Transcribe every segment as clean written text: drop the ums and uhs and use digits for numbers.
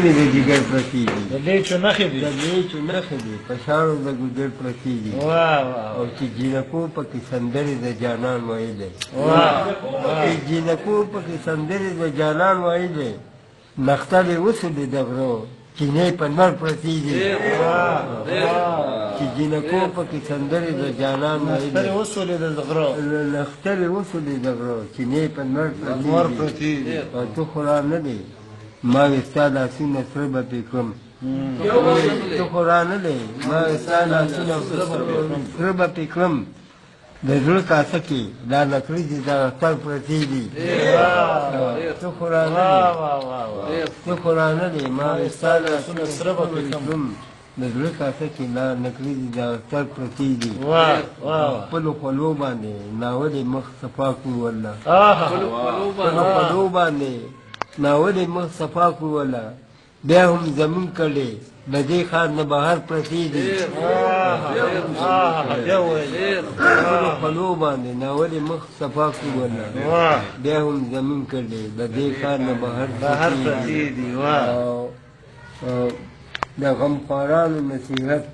د جګر پرتې دي د لیچو نښې دي د لیچو نښې دي په شاړو د ګودر پرتې دي او چې جینکو پکې سندرې د جانان ویلې چې جینکو پکې سندرې د جانان ویلې نختلې وسولې د غرو چینې په نر پرتې دي چې جینکو پکې سندرې د جانان ویلې نختلې وسولې د غرو نختلې وسولې د غرو چینې په نر پرتې دي او تو خو را نه دی ما وی ستا لاسونه سره به پې کړم ته خو را نه دی ما وی ستا لاسونه سره به پې کړم د زړه کاسه کې دا نکریزې د اختر پرتې دي ته خو را نه دی ته خو را نه دی ما وی ستا لاسونه سره به پې کړم د زړه کاسه کې دا نکریزې د اختر پرتې دي خپلو خولو باندې ناولې مخ صفا کړو والله خپلو خولو باندې ناولې مخ صفا کړو والله بیا هم زمون کړې د دې ښار نه بهر پرتې دي خپلو خولو باندې ناولې مخ صفا کړو والله بیا هم زمون کړې د دې ښار نه بهر پرتې دي د غمخوارانو نصیحت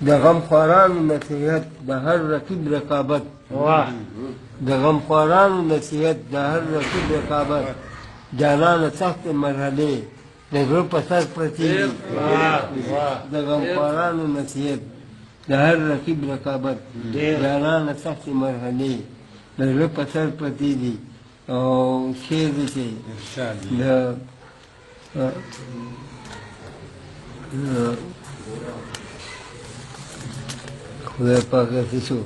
د غمخوارانو نصیحت د هر رقیب رقابت د غمخوارانو نصیحت د هر رقیب رقابت جانانه سخت مرحلې د زړه په سر پرتې دي د غمخوارانو نصیحت د هر رقیب رقابت جانانه سخت مرحلې د زړه په سر پرتې دي او شعر دی چې د خدای پاک هسې شو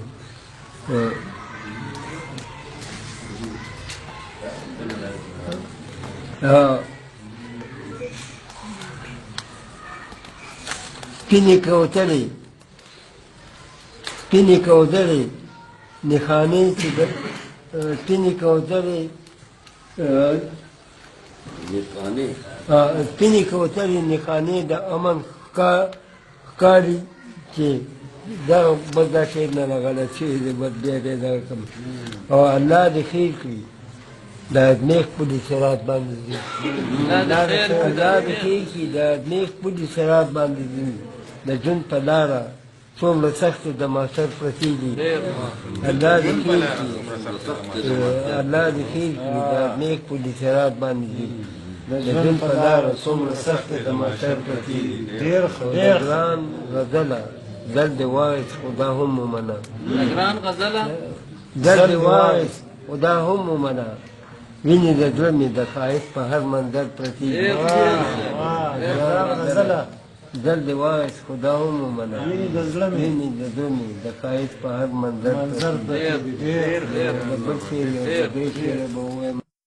سپینې کوترې سپینې کوترې نښانې چې سپینې کوترې سپینې کوترې نښانې د امن ښکاري چې دغه بس دا شعر نه غلط شوی دی بس بیا دی دغه کوم او الله دې خیر کړي دا نیک پلي صراط باندې ځي الله دې خیر کړي دا نیک پلي صراط باندې ځي د ژوند په لاره څومره سختې د ماسر پرتې دي الله دې خیر کړي الله دې خیر کړي دا نیک پلي صراط باندې ځي د ژوند په لاره څومره سختې د ماسر پرتې دي ډېر ګران غزله درد وایس خدا هم ومنه ګران غزله درد وایس خدا هم ومنه وینې د زړه مې د ښایست په هر منظر پرتې دي درد وایس خدا هم ومنه وینې د زړه مې د ښایست په هر منظر پرتې دي د بل شعر یو د دې شعر به ووایم